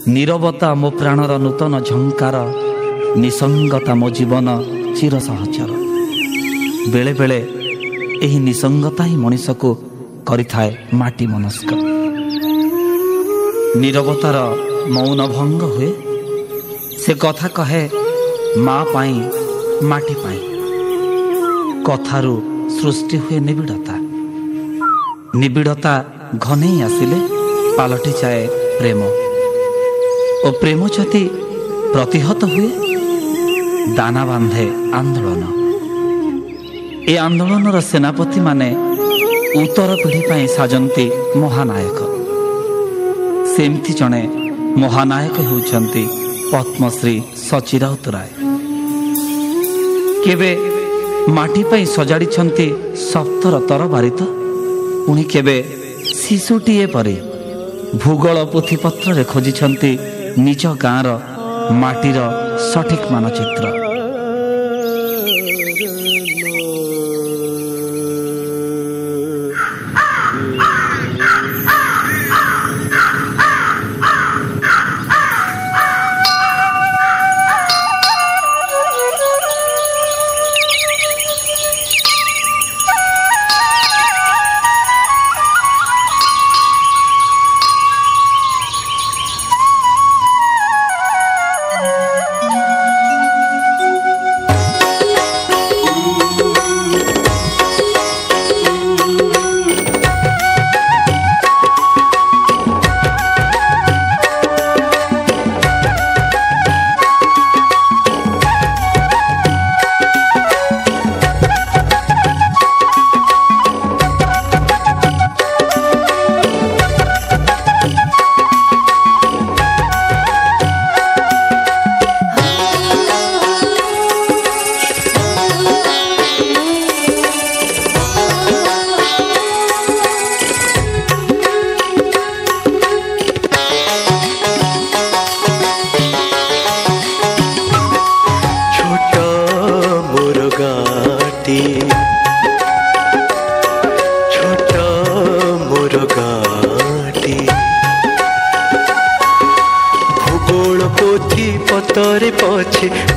नीरवता मो प्राणर नूतन झंकार, निसंगता मो जीवन चिर सहचर। बेले बेले एही निसंगता ही मनीष को करिथाए माटी मनस्क। नीरवतार मौन भंग हुए, से कथा कहे माँ पाई माटी पाई। कथारू सृष्टि हुए निबिड़ता, निबिड़ता घने आसिले पालटी जाए प्रेम, और प्रेम जदि प्रतिहत हुए दाना बांधे आंदोलन। ए आंदोलन सेनापति माने उत्तर पीढ़ी पाई साजंती महानायक। सेमती जड़े महानायक होउछंती पद्मश्री सची राउतराय। केबे माटी पाई सजाड़ी सप्तर तरबारित, पुणी केबे शिशुटीए परे भूगोल पुथीपत्र खोजिछंती निज गाँर माटीर सठिक मानचित्र।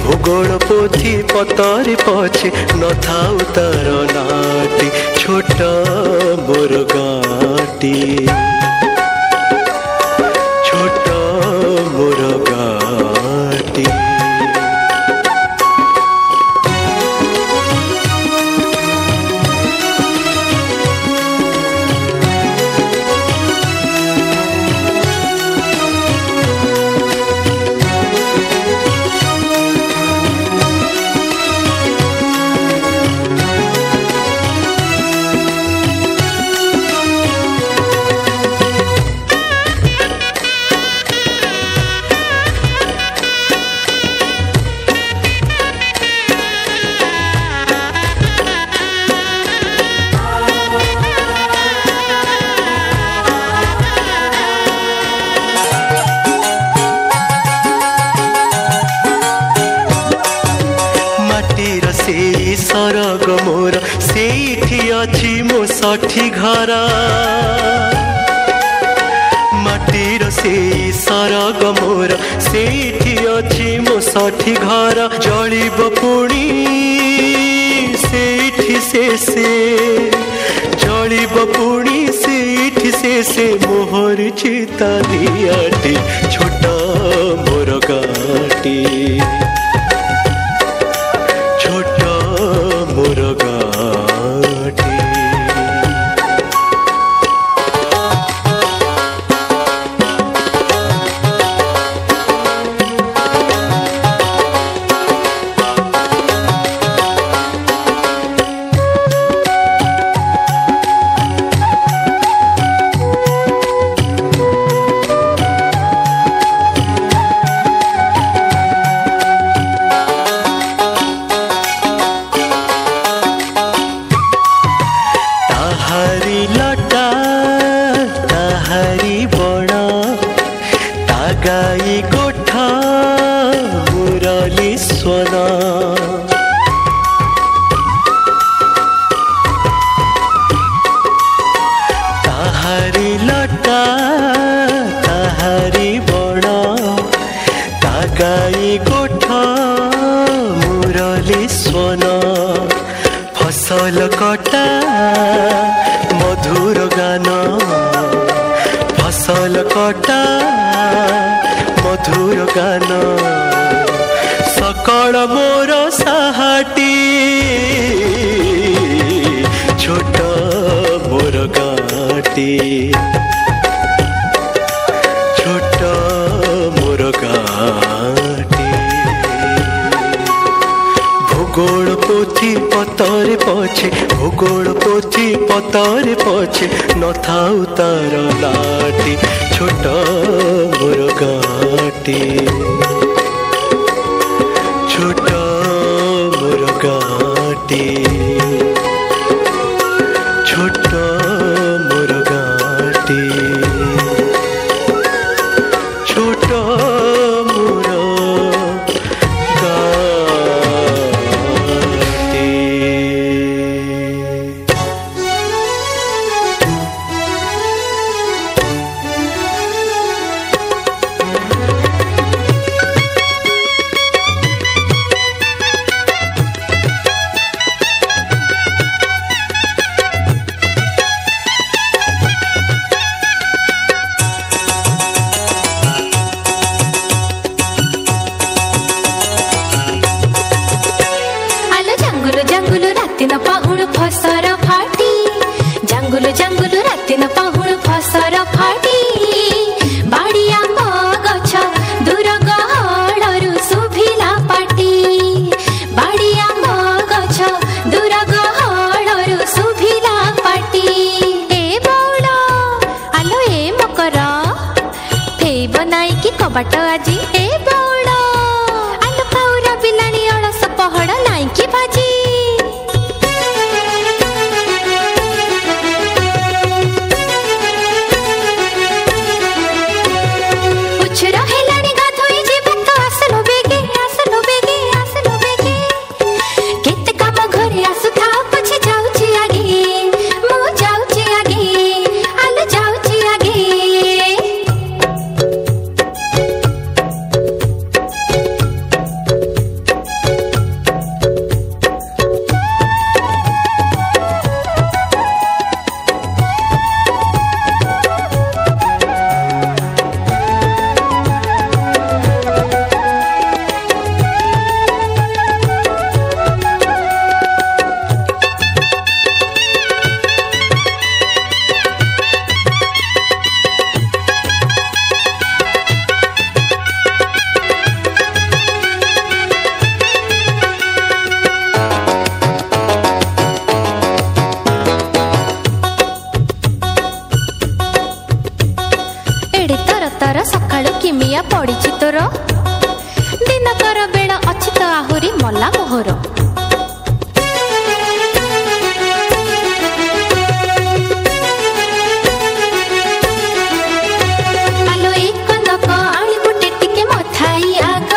भूगोल पोथी पतरे पछे न थाउ तार नाटी, छोट मोर गाटी, छोट मोर गाटी। सरग मोर सेठी अछि मो साठी घर, माटीर से सरग मोर सेठी अछि मो साठी घर। जलिब पुणी सेठी से जलिब पुणी सेठी से मोहर चिता दियाटी, छोट मोर गाटी, मोर गाटी। गाई गोठा मुरली स्वना, ताहारी लटा ताहारी बणा। गाई गोठ मुरली स्वन फसल कटा मधुर गान फसल कटा मधुर गान सकल मोर साहाटी छोट मोर गाटी छोट मोर गाटी भूगोल पोथी पतरे पछे भूगोल पोथी पतरे पछे न थाउ तार लाटी छोट मोर गाटी छोट मोर गाटी छोट मोर गाटी छोट मोर गाटी। रातिन पाहुण फसर फाटी जांगुल जांगुल रातिन पाहुण फसर फाटी बाड़ी आंब गछ दूर गहळरू सुभिला पाटी बाड़ी आंब गछ दूर गहळरू सुभिला पाटी ए बौळ आलो ए मकर फेइब नाई कि कबाट आजी ए बौळ आलो पाउरा बिलाणी अलस पहड़ नाई कि भाजी सकाळु किमिया पड़िछि तोर दिनकर बेला अछि तो आहुरी मल्ला मोहर आलो एक नक आणी बुटे टिके मथाई आग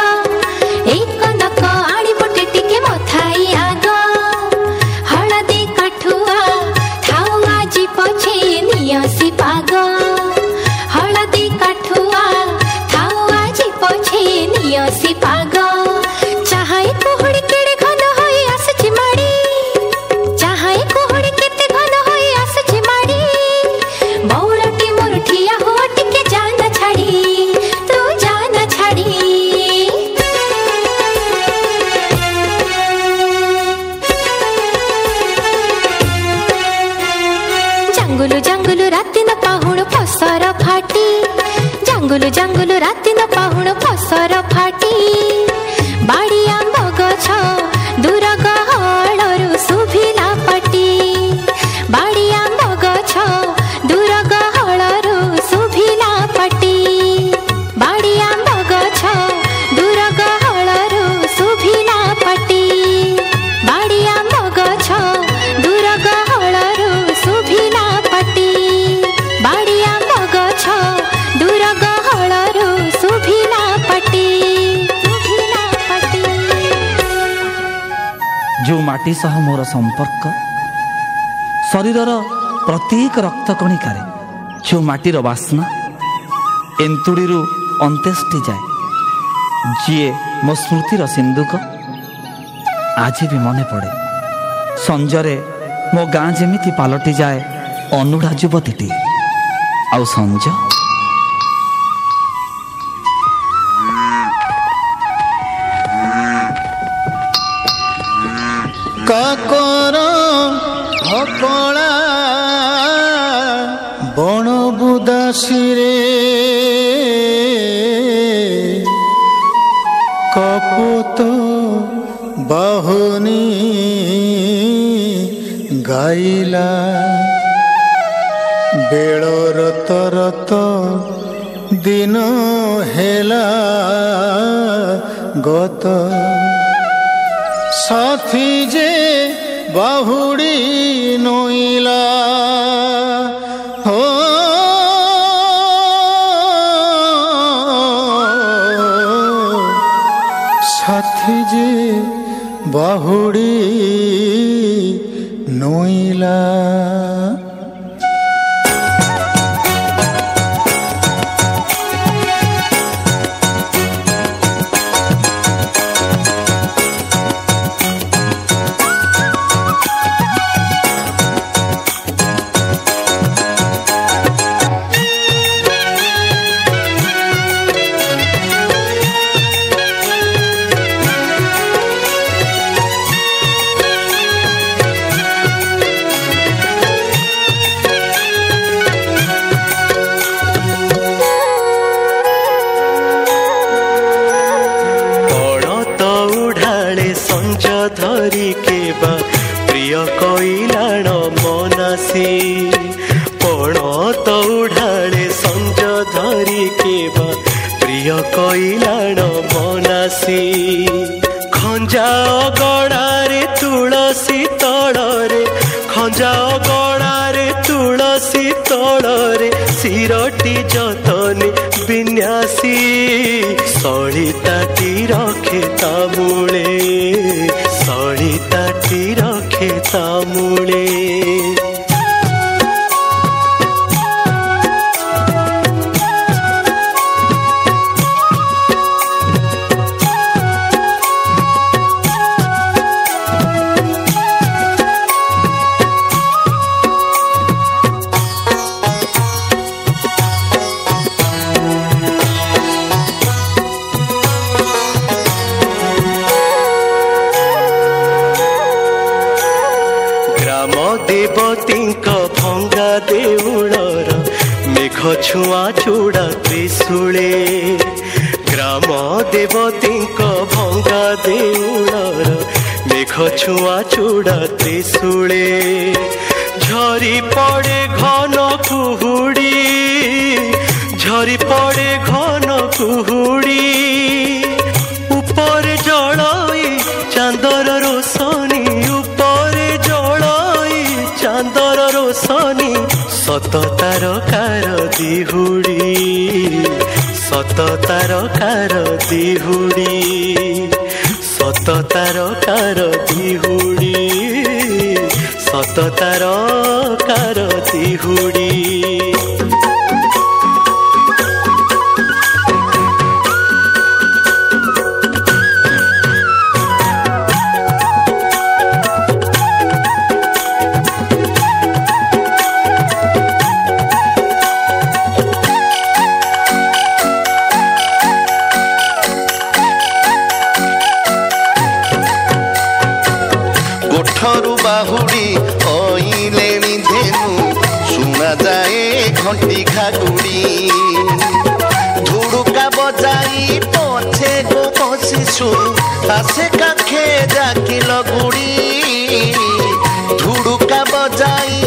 एक नक आणी बुटे टिके मथाई आग हळदी काठुआ थाउ आजी पछे नियसी पाग हळदी काठुआ थाउ आजी पछे नियसी पाग चाहाई कुहुड़ी केड़े घन होई आसछि माड़ी चाहाई कुहुड़ी केते घन होई आसछि माड़ी बौलटी मोर ठिया हो टिके जाना छाड़ी तू जाना छाड़ी जांगुलु जांगुलु रातिन पाहुण फसर फाटी जांगुलु जांगुलु रातिन पाहुण फसर फाटी बाड़ी आंब गछ दूर गहळरू सुभिला पाटी बाड़ी आंब गछ दूर गहळरू सुभिला पाटी बाड़ी आंब गछ दूर गहळरू सुभिला पाटी बाड़ी आंब गछ दूर गहळरू सुभिला पाटी बाड़ी आंब गछ दूर गहळरू सुभिला पाटी जो माटी सह मोर संपर्क शरीरर प्रत्येक रक्त कणिकार जो माटीर बास्ना एंतुड़ी अंत्येष्टि जाए ଯିଏ ମୋ ସ୍ମୃତିର ସିନ୍ଦୁକ। ଆଜି ବି ମନେ ପଡ଼େ ସଞ୍ଜରେ ମୋ ଗାଁ ଯେମିତି ପାଲଟିଯାଏ ଅନୁଡ଼ା ଯୁବତୀଟିଏ। ଆଉ ସଞ୍ଜ କାକର ହକଳା ବଣ ବୁଦାସିରେ କପୋତ ବାହୁନି ଗାଇଲା ବେଳ ରତ ରତ ଦିନ ହେଲା ଗତ ସାଥୀ ଯେ ବାହୁଡ଼ି ନଇଲା ହୋ ସାଥୀ ଯେ ବାହୁଡ଼ି ନଇଲା। ଧରି କେବା ପ୍ରିୟ କଇଲାଣ ମନାସି ପଣ ତ ଉଢାଳେ ସଞ୍ଜ ଧରି କେବା ପ୍ରିୟ କଇଲାଣ ମନାସି ଖଞ୍ଜା ଅଗଣାରେ ତୁଳସୀ ତଳରେ ଖଞ୍ଜା ଅଗଣାରେ ତୁଳସୀ ତଳରେ ଶିରଟି ଯତନେ ବିନ୍ୟାସୀ ସଳିତାଟି ରଖେ ତା ମୂଳେ ସଳିତାଟି ରଖେ ତା ମୂଳେ। ଦେବତୀଙ୍କ ଭଙ୍ଗା ଦେଉଳର ମେଘ ଛୁଆ ଚୁଡ଼ା ତ୍ରିଶୂଳେ ଗ୍ରାମ ଦେବତୀଙ୍କ ଭଙ୍ଗା ଦେଉଳର ମେଘ ଛୁଆ ଚୁଡ଼ା ତ୍ରିଶୂଳେ ଝରି ପଡ଼େ ଘନ କୁହୁଡ଼ି ଝରି ପଡ଼େ ଘନ କୁହୁଡ଼ି ଉପରେ ଜଳଇ ଚାନ୍ଦର ରୋଶନୀ ଉପରେ ଜଳଇ ଚାନ୍ଦର ରୋଶନୀ ସତ ତାରକାର ଦିହୁଡ଼ି ସତ ତାରକାର ଦିହୁଡ଼ି ସତ ତାରକାର ଦିହୁଡ଼ି ସତ ତାରକାର ଦିହୁଡ଼ି। ବାହୁଡ଼ି ଅଇଲେଣି ଧେନୁ ଶୁଣାଯାଏ ଘଣ୍ଟି ଘାଗୁଡ଼ି ଧୁଡୁକା ବଜାଇ ପଛେ ଗୋ ଶିଶୁ ଆସେ କାଖେ ଡାକିଲ ଗୁଡ଼ି ଧୁଡୁକା ବଜାଇ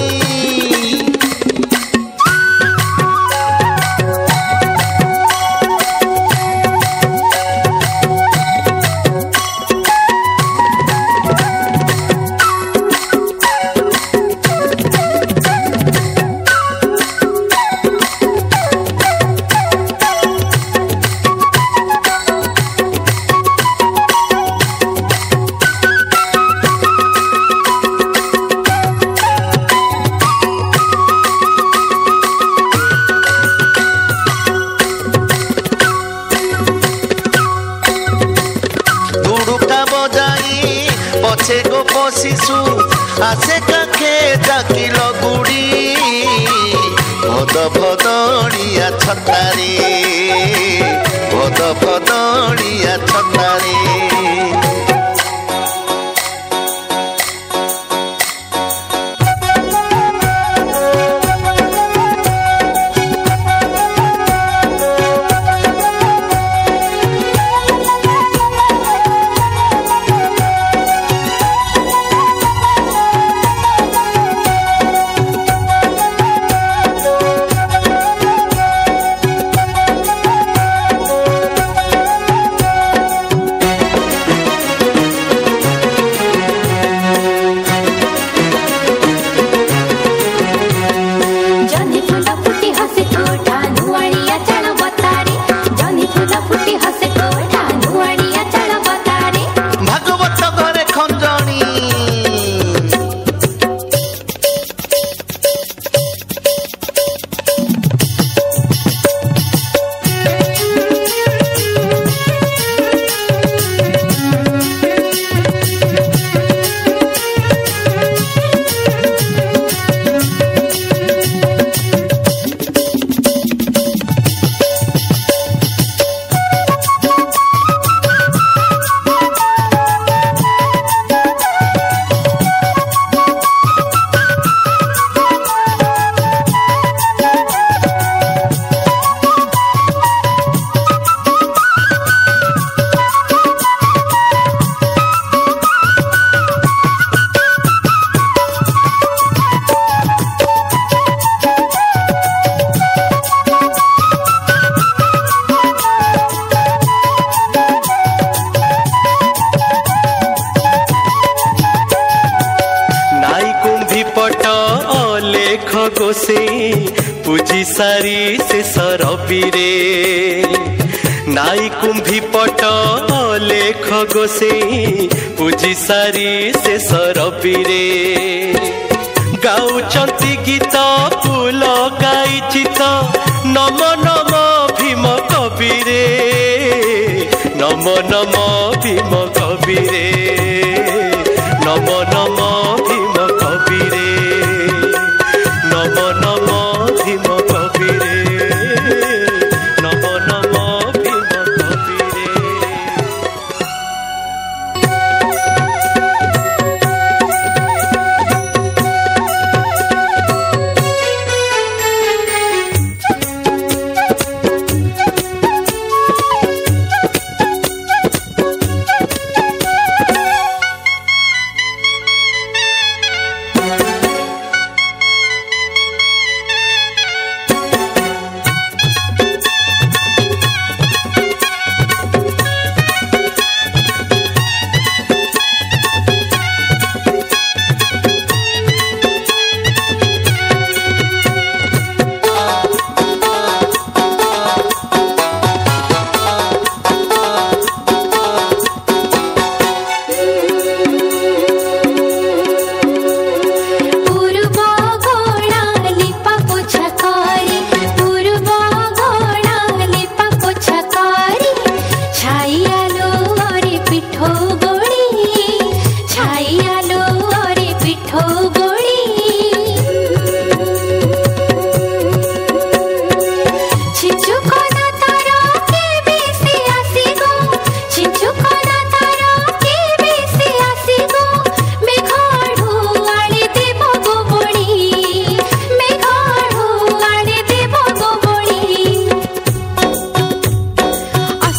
পছে গোপ শিশু আসে কাখে ডাকিল গুড়ি ভদ ভদড়িয়া ছতারে ভদ ভদড়িয়া ছতারে पूजी सारी से सरबीरे नाई कुंभी पट लेख गोसे पूजी सारी से सरबीरे गाउचंती गीत फूल गाई चित नम नम भीम कबीरे नम नम भीम कबीरे नम नम भीम कबीरे नम नम भीम कबीरे नम नम भीम कबीरे।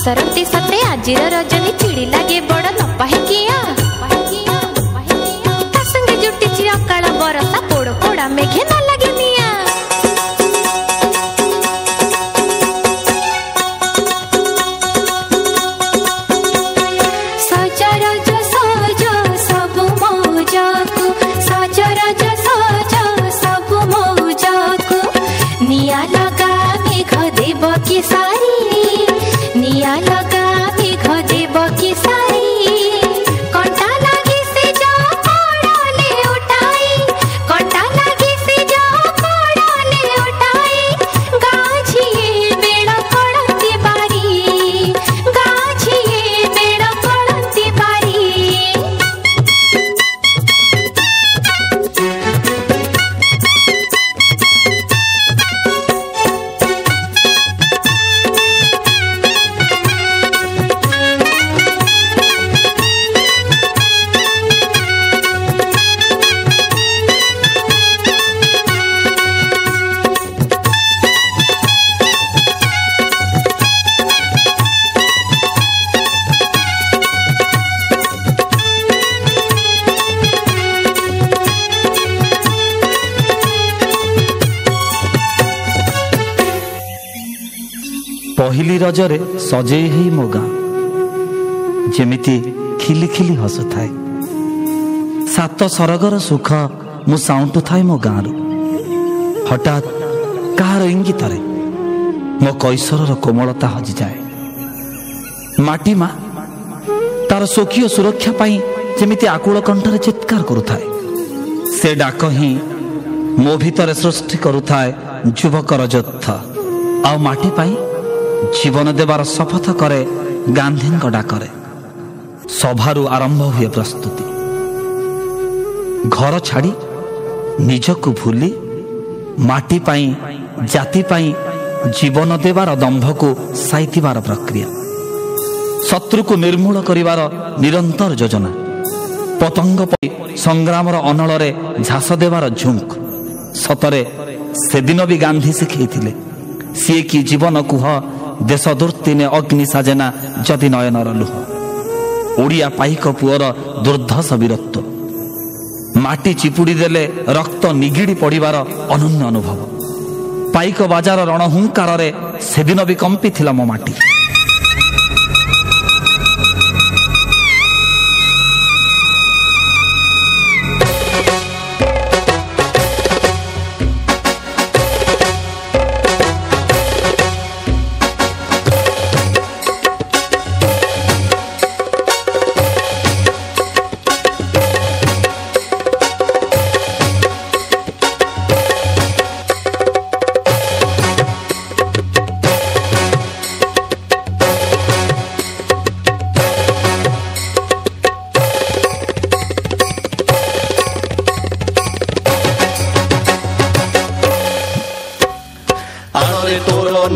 सरती सते आजिर रजनी चिड़ी लागे बड़ नपाहे किया ता संगे जुटी अकाल बरसा पोड़ पोड़ा मेघे न लगे मिया सजरज सज सब मौजको सजरज सज सब मौजको निया लगा मेघ देव की सारी निया लगा मेघ देव की सारी कंटा लगी से जो पड़ले उठाई कंटा लगी से जो पड़ले उठाई गाछिए बेड़ पड़ती बारी गाछिए बेड़ पड़ती बारी। ପହିଲି ରଜରେ ସଜେଇ ହେଇ ମୋ ଗାଁ ଯେମିତି ଖିଲି ଖିଲି ହସୁଥାଏ। ସାତ ସରଗର ସୁଖ ମୁଁ ସାଉଁଟୁଥାଏ ମୋ ଗାଁରୁ। ହଠାତ୍ କାହାର ଇଙ୍ଗିତରେ ମୋ କୈଶୋରର କୋମଳତା ହଜିଯାଏ। ମାଟି ମା ତାର ସ୍ୱକୀୟ ସୁରକ୍ଷା ପାଇଁ ଯେମିତି ଆକୁଳ କଣ୍ଠରେ ଚିତ୍କାର କରୁଥାଏ। ସେ ଡାକ ହିଁ ମୋ ଭିତରେ ସୃଷ୍ଟି କରୁଥାଏ ଯୁବକର ଯୁଦ୍ଧ। ଆଉ ମାଟି ପାଇଁ ଜୀବନ ଦେବାର ଶପଥ କରେ ଗାନ୍ଧୀଙ୍କ ଡାକରେ। ସଭାରୁ ଆରମ୍ଭ ହୁଏ ପ୍ରସ୍ତୁତି। ଘର ଛାଡ଼ି ନିଜକୁ ଭୁଲି ମାଟି ପାଇଁ ଜାତି ପାଇଁ ଜୀବନ ଦେବାର ଦମ୍ଭକୁ ସାଇତିବାର ପ୍ରକ୍ରିୟା। ଶତ୍ରୁକୁ ନିର୍ମୂଳ କରିବାର ନିରନ୍ତର ଯୋଜନା। ପତଙ୍ଗ ପରି ସଂଗ୍ରାମର ଅନଳରେ ଝାସ ଦେବାର ଝୁଙ୍କ। ସତରେ ସେଦିନ ବି ଗାନ୍ଧୀ ଶିଖେଇଥିଲେ, ସିଏ କି ଜୀବନ କୁହ ଦେଶ ଦୁର୍ତ୍ତିନେ ଅଗ୍ନି ସାଜେନା ଯଦି ନୟନର ଲୁହ। ଓଡ଼ିଆ ପାଇକ ପୁଅର ଦୁର୍ଦ୍ଧସ ବୀରତ୍ୱ। ମାଟି ଚିପୁଡ଼ି ଦେଲେ ରକ୍ତ ନିଗିଡ଼ି ପଡ଼ିବାର ଅନନ୍ୟ ଅନୁଭବ। ପାଇକ ବାଜାର ରଣହୁଙ୍କାରରେ ସେଦିନ ବି କମ୍ପିଥିଲା ମୋ ମାଟି।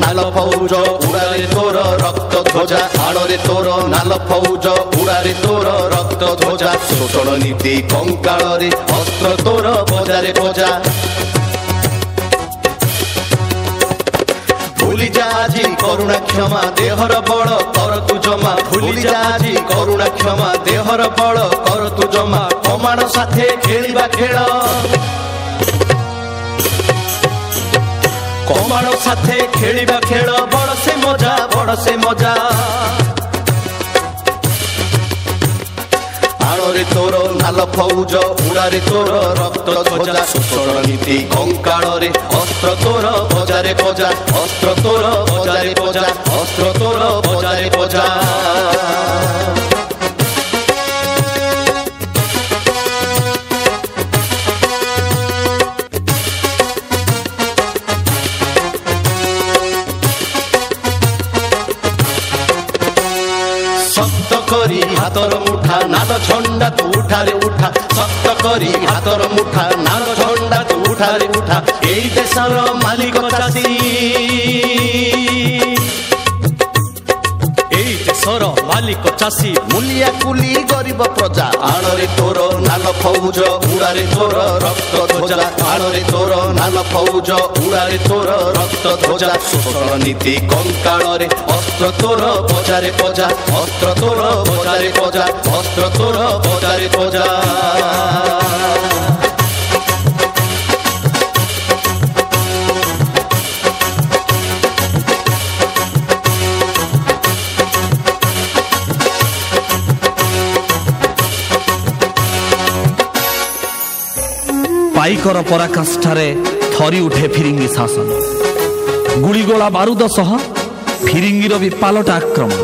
नाल फौज उड़ारे तोर रक्त ध्वजा आड़े तोर नाल फौज उड़ारे तोर रक्त ध्वजा शोषण नीति कंकाଳରେ अस्त्र तोर बजारे बजा भूली जा आजी करुणा क्षमा देहर बड़ कर तू जमा भूली जा आजी करुणा क्षमा देहर बड़ कर तू जमा कमाण साथे खेलिबा खेल कमाण साथे खेलिबा खेल बड़ से मजा बड़ से मजा आड़े तोर नाल फौज उड़ारे तोर रक्त ध्वजा शोषण नीति कंकाଳରେ अस्त्र तोर बजारे बजा अस्त्र तोर बजारे बजा अस्त्र तोर बजारे बजा हातर मुठा नाल झंडा तू उठारे उठा सक्त करी हातर मुठा नाल झंडा तू उठारे उठा एई देशर मालिक चाषी एई देशर मालिक चाषी मुलिया कुली गरीब प्रजा आड़े तोर नाल फौज उड़ारे तोर रक्त ध्वजा आड़े तोर नाल फौज उड़ारे तोर रक्त ध्वजा शोषण नीति कंकाଳରେ अस्त्र तोर बजारे बजा अस्त्र तोर बजारे बजा अस्त्र तोर बजारे बजा ପାଇକର ପରାକାଷ୍ଠାରେ ଥରି ଉଠେ ଫିରିଙ୍ଗି ଶାସନ ଗୁଳିଗୋଳା ବାରୁଦ ସହ ଫିରିଙ୍ଗିର ବି ପାଲଟା ଆକ୍ରମଣ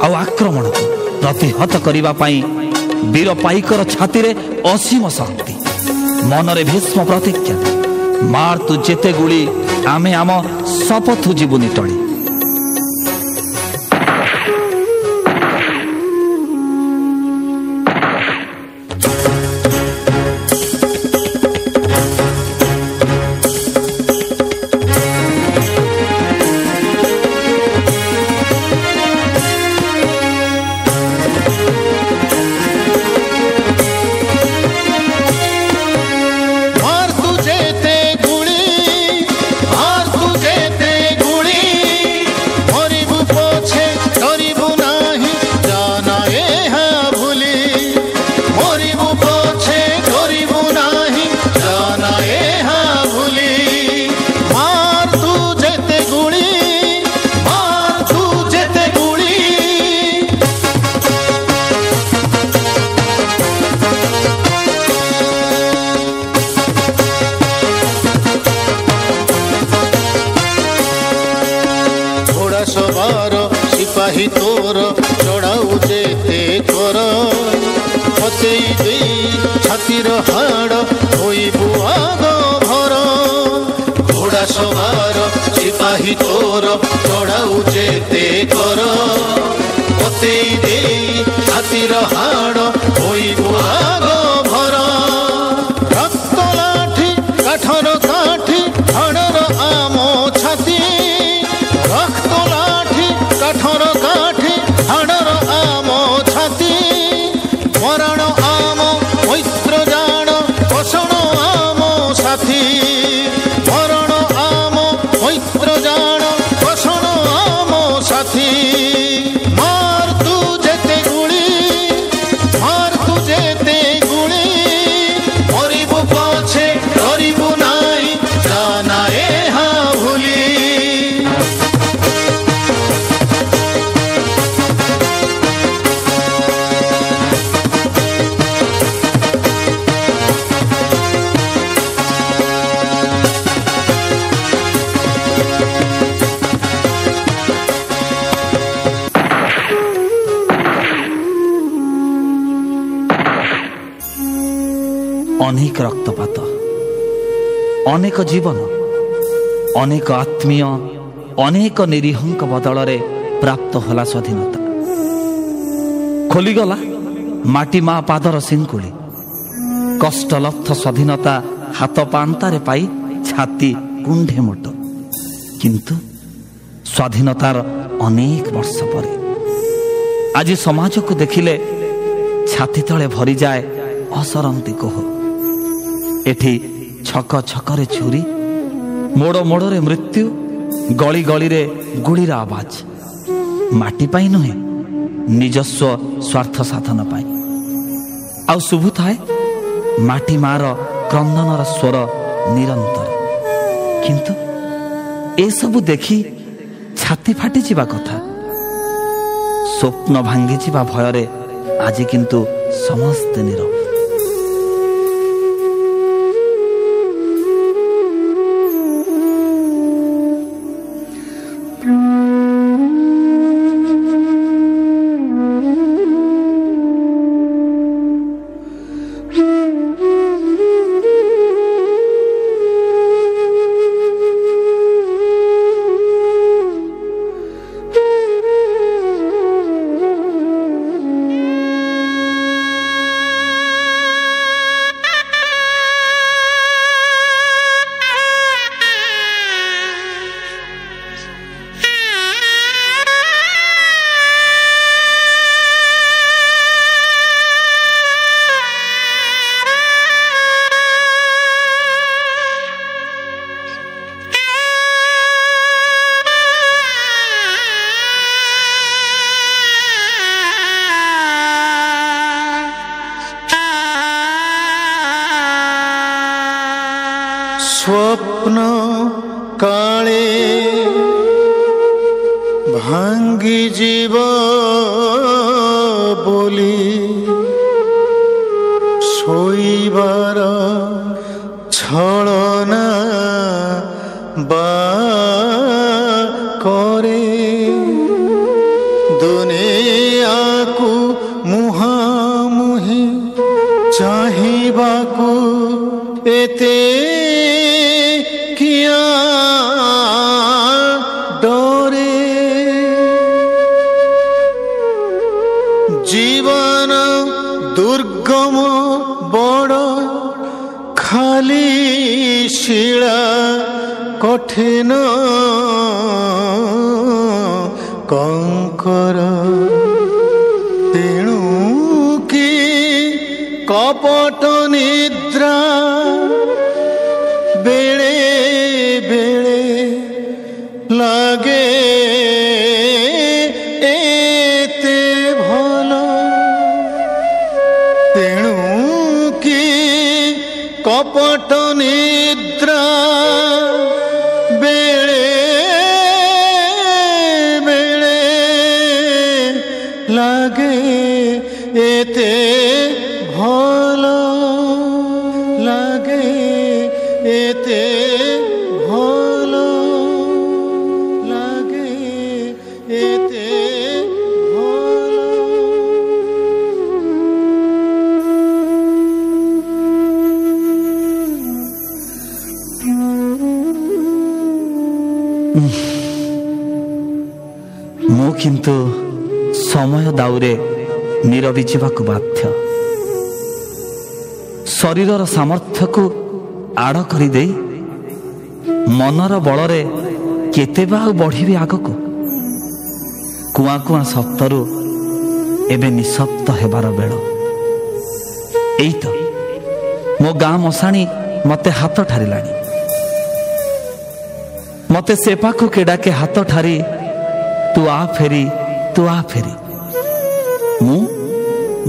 ଆଉ ଆକ୍ରମଣକୁ ପ୍ରତିହତ କରିବା ପାଇଁ ବୀର ପାଇକର ଛାତିରେ ଅସୀମ ଶକ୍ତି ମନରେ ଭୀଷ୍ମ ପ୍ରତିଜ୍ଞା ମାର ତୁ ଯେତେ ଗୁଳି ଆମେ ଆମ ଶପଥ ଯିବୁନି ଟଳି सिपाही तोर चढ़ाऊ जेते कर फसेई दे छातीर हाड़ होइबु आग भर घोड़ा सवार सिपाही तोर चढ़ाऊ जेते कर फसेई दे छातीर हाड़ होइबु आग भर रक्त लाठी काठर काठी हाड़र आम छाती रक्त लाठी काठर काठी हाड़र आम छाती मरण आम मैत्र जान पोषण आम साथी मरण आम मैत्र जान पोषण आम साथी मार तू जेते गुली मार तू जेते गुली मरिबु पछे डरिबु नाई जाना एहा भूली अनेक रक्तपात अनेक जीवन अनेक आत्मीय अनेक निरीहंक बदल प्राप्त होला स्वाधीनता खोलीगला माटी मा पादर सिंकुली कष्टलब्ध स्वाधीनता हाथ पांतारे पाई छाती कुंढे मुट किंतु स्वाधीनतार अनेक वर्ष परे आज समाज को देखिले छाती तले भरी जाए असरंती कोह एठी छक छकरे छुरी मोड़ मोड़े मृत्यु गली गली रे गुलीर आवाज माटी पाई नुहे निजस्व स्वार्थ साधन पाई आउ शुभु थाए माटी मार क्रंदनर स्वर निरंतर किंतु ए सबु देखी छाती फाटी जिबा कथा स्वप्न भांगी जिबा भयरे आज किंतु समस्ते नीरव स्वप्न काले भांगी जीव बोली सोईबार छलना बा करे दुनिया को मुहामुही चाहिबाकू एते किया डरे जीवन दुर्गम बड़ खाली शिला कठिन कंकर तेणु कि कपट निद्रा बेले बेले लागे एते भल तेणु कि कपट निद्रा बेले बेले लागे एते भल लागे एते भल लागे एते ମୁଁ କିନ୍ତୁ ସମୟ ଦାଉରେ ନିରବିଯିବାକୁ ବାଧ୍ୟ। ଶରୀରର ସାମର୍ଥ୍ୟକୁ ଆଡ଼ କରିଦେଇ ମନର ବଳରେ କେତେ ବା ଆଉ ବଢ଼ିବି ଆଗକୁ। କୁଆଁ କୁଆଁ ଶବ୍ଦରୁ ଏବେ ନିଶବ୍ଦ ହେବାର ବେଳ। ଏଇ ତ ମୋ ଗାଁ ମଶାଣି ମୋତେ ହାତ ଠାରିଲାଣି। ମୋତେ ସେ ପାଖକୁ ଡାକେ ହାତ ଠାରି, ତୁ ଆ ଫେରି, ତୁ ଆ ଫେରି।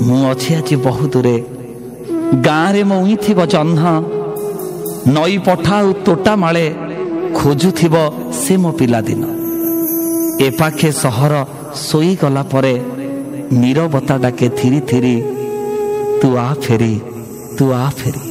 ମୁଁ ଅଛି ଆଜି ବହୁ ଦୂରେ। ଗାଁରେ ମୋ ଉଇଁଥିବ ଜହ୍ନ, ନଈ ପଠା ଆଉ ତୋଟା ମାଳେ ଖୋଜୁଥିବ ସେ ମୋ ପିଲାଦିନ। ଏ ପାଖେ ସହର ଶୋଇଗଲା ପରେ ନୀରବତା ଡାକେ ଥିରି ଥିରି, ତୁ ଆ ଫେରି, ତୁ ଆ ଫେରି।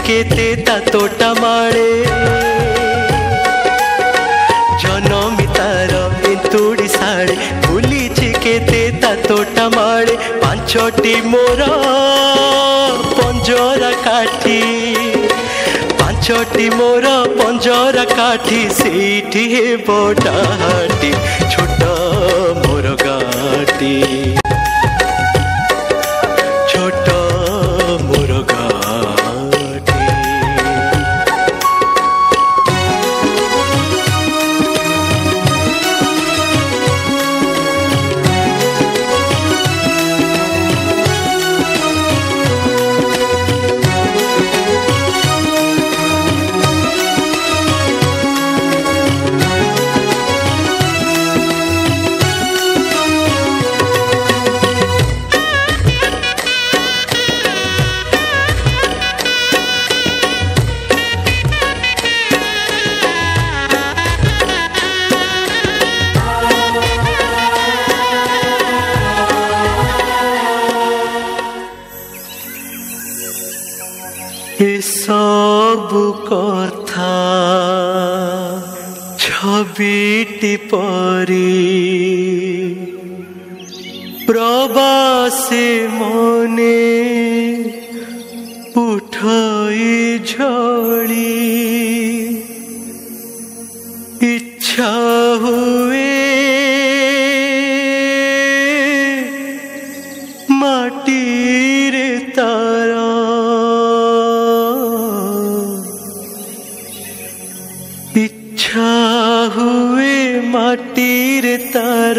केते ता तोटा माळे जनमी तार इंतुड़ी साड़े भूलीछि केते ता तोटा माळे पांचटी मोर पंजरा काठी पांचटी मोर पंजरा काठी सेठी हे बडाटी छोट मोर गाटी छोट मोर सबु कथा छबिटी परी प्रवासी मने उठाई झड़ी इच्छा हुए माटी रे तारा इच्छा हुए माटीर तार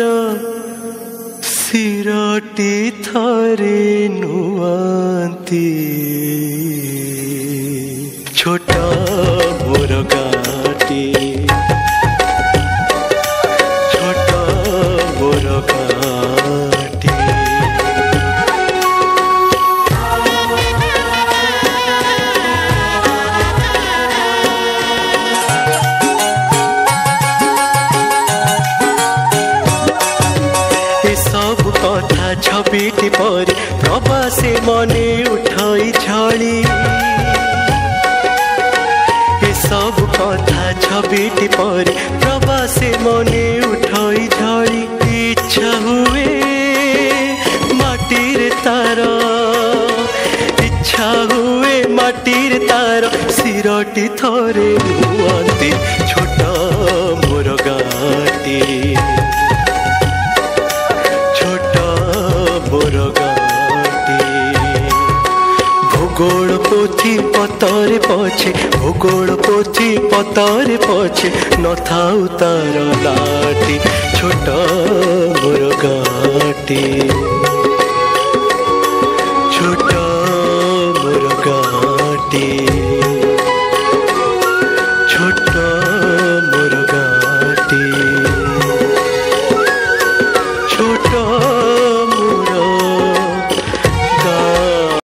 सिरटी थरे नुआंती छोट मोर गाटी छोट मोर गाटी सब कथा छबिटी परी प्रवासी मने उठाई झड़ी सब कथा छबिटी परी प्रवासी मने उठाई झड़ी इच्छा हुए माटीर तार इच्छा हुए माटीर तार सिरटी थरे नुआंती छोट मोर गाटी भूगोल पोथी पतरे पछे भूगोल पोथी पतरे पछे न थाउ तार लाटी छोट मोर गाटी छोट मोर गाटी।